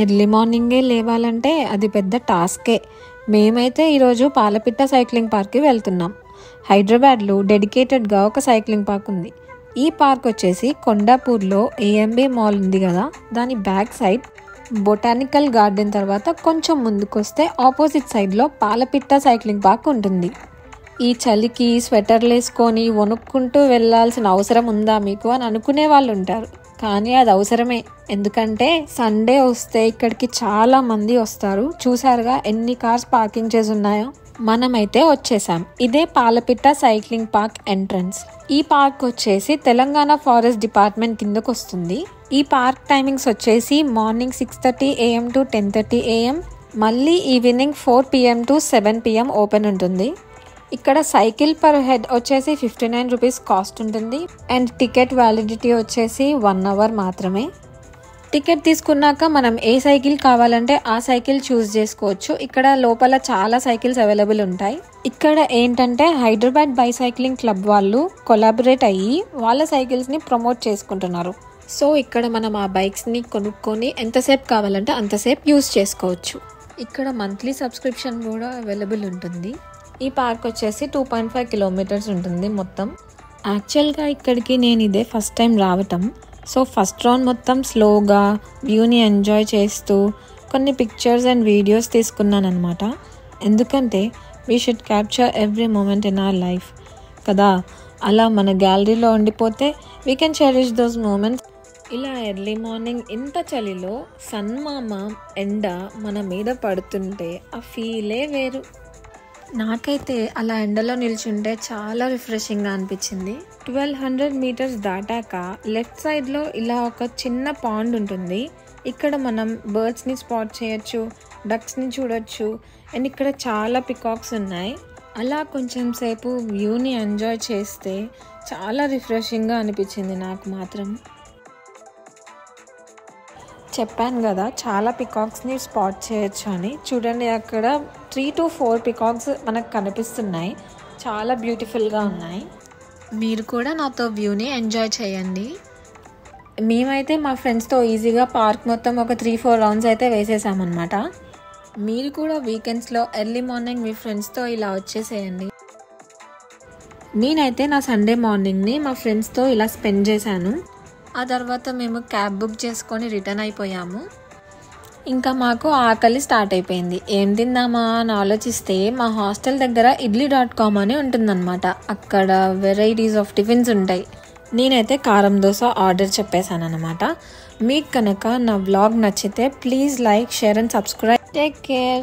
Early మార్నింగే లేవాలంటే అది పెద్ద టాస్కే. మేమైతే ఈరోజు పాలపిట్ట సైక్లింగ్ పార్క్కి వెళ్తున్నాం. హైదరాబాద్లో డెడికేటెడ్గా ఒక సైక్లింగ్ పార్క్ ఉంది. ఈ పార్క్ వచ్చేసి కొండాపూర్లో ఏఎంబీ మాల్ ఉంది కదా, దాని బ్యాక్ సైడ్ బొటానికల్ గార్డెన్ తర్వాత కొంచెం ముందుకొస్తే ఆపోజిట్ సైడ్లో పాలపిట్ట సైక్లింగ్ పార్క్ ఉంటుంది. ఈ చలికి స్వెటర్లు వేసుకొని వణుక్కుంటూ వెళ్ళాల్సిన అవసరం ఉందా మీకు అని అనుకునే వాళ్ళు ఉంటారు, కానీ అది అవసరమే. ఎందుకంటే సండే వస్తే ఇక్కడికి చాలా మంది వస్తారు. చూసారుగా ఎన్ని కార్స్ పార్కింగ్ చేసి ఉన్నాయో. మనమైతే వచ్చేసాం. ఇదే పాలపిట్ట సైక్లింగ్ పార్క్ ఎంట్రన్స్. ఈ పార్క్ వచ్చేసి తెలంగాణ ఫారెస్ట్ డిపార్ట్మెంట్ కిందకు వస్తుంది. ఈ పార్క్ టైమింగ్స్ వచ్చేసి మార్నింగ్ 6:30 AM to 10:30 AM, మళ్ళీ evening 4 PM to 7 PM open ఉంటుంది. ఇక్కడ సైకిల్ పర్ హెడ్ వచ్చేసి 59 రూపీస్ కాస్ట్ ఉంటుంది. అండ్ టికెట్ వ్యాలిడిటీ వచ్చేసి 1 hour మాత్రమే. టికెట్ తీసుకున్నాక మనం ఏ సైకిల్ కావాలంటే ఆ సైకిల్ చూస్ చేసుకోవచ్చు. ఇక్కడ లోపల చాలా సైకిల్స్ అవైలబుల్ ఉంటాయి. ఇక్కడ ఏంటంటే హైదరాబాద్ బైసైక్లింగ్ క్లబ్ వాళ్ళు కొలాబరేట్ అయ్యి వాళ్ళ సైకిల్స్ని ప్రమోట్ చేసుకుంటున్నారు. సో ఇక్కడ మనం ఆ బైక్స్ని కొనుక్కొని ఎంతసేపు కావాలంటే అంతసేపు యూస్ చేసుకోవచ్చు. ఇక్కడ మంత్లీ సబ్స్క్రిప్షన్ కూడా అవైలబుల్ ఉంటుంది. ఈ పార్క్ వచ్చేసి 2.5 kilometers ఉంటుంది మొత్తం. యాక్చువల్గా ఇక్కడికి నేను ఇదే ఫస్ట్ టైం రావటం. సో ఫస్ట్ రౌండ్ మొత్తం స్లోగా వ్యూని ఎంజాయ్ చేస్తూ కొన్ని పిక్చర్స్ అండ్ వీడియోస్ తీసుకున్నాను అనమాట. ఎందుకంటే we should capture every moment in our life కదా. అలా మన గ్యాలరీలో ఉండిపోతే we can cherish those moments. ఇలా ఎర్లీ మార్నింగ్ ఇంత చలిలో సన్మామ ఎండ మన మీద పడుతుంటే ఆ ఫీలే వేరు. నాకైతే అలా ఎండలో నిల్చుంటే చాలా రిఫ్రెషింగ్గా అనిపించింది. 1200 meters దాటాక లెఫ్ట్ సైడ్లో ఇలా ఒక చిన్న పాండ్ ఉంటుంది. ఇక్కడ మనం బర్డ్స్ని స్పాట్ చేయొచ్చు, డక్స్ని చూడొచ్చు. అండ్ ఇక్కడ చాలా పికాక్స్ ఉన్నాయి. అలా కొంచెం సేపు వ్యూని ఎంజాయ్ చేస్తే చాలా రిఫ్రెషింగ్గా అనిపించింది నాకు మాత్రం. చెప్పాను కదా చాలా పికాక్స్ని స్పాట్ చేయొచ్చు అని. చూడండి అక్కడ 3 to 4 పికాక్స్ మనకు కనిపిస్తున్నాయి. చాలా బ్యూటిఫుల్గా ఉన్నాయి. మీరు కూడా నాతో వ్యూని ఎంజాయ్ చేయండి. మేమైతే మా ఫ్రెండ్స్తో ఈజీగా పార్క్ మొత్తం ఒక 3-4 రౌండ్స్ అయితే వేసేసామన్నమాట. మీరు కూడా వీకెండ్స్లో ఎర్లీ మార్నింగ్ మీ ఫ్రెండ్స్తో ఇలా వచ్చేసేయండి. నేనైతే నా సండే మార్నింగ్ని మా ఫ్రెండ్స్తో ఇలా స్పెండ్ చేశాను. ఆ తర్వాత మేము క్యాబ్ బుక్ చేసుకొని రిటర్న్ అయిపోయాము. ఇంకా మాకు ఆకలి స్టార్ట్ అయిపోయింది. ఏం తిందామా అని ఆలోచిస్తే మా హాస్టల్ దగ్గర idli.com అని ఉంటుందన్నమాట. అక్కడ వెరైటీస్ ఆఫ్ టిఫిన్స్ ఉంటాయి. నేనైతే కారం దోశ ఆర్డర్ చెప్పేశాను అనమాట. మీకు కనుక నా వ్లాగ్ నచ్చితే please like, share and subscribe. Take care.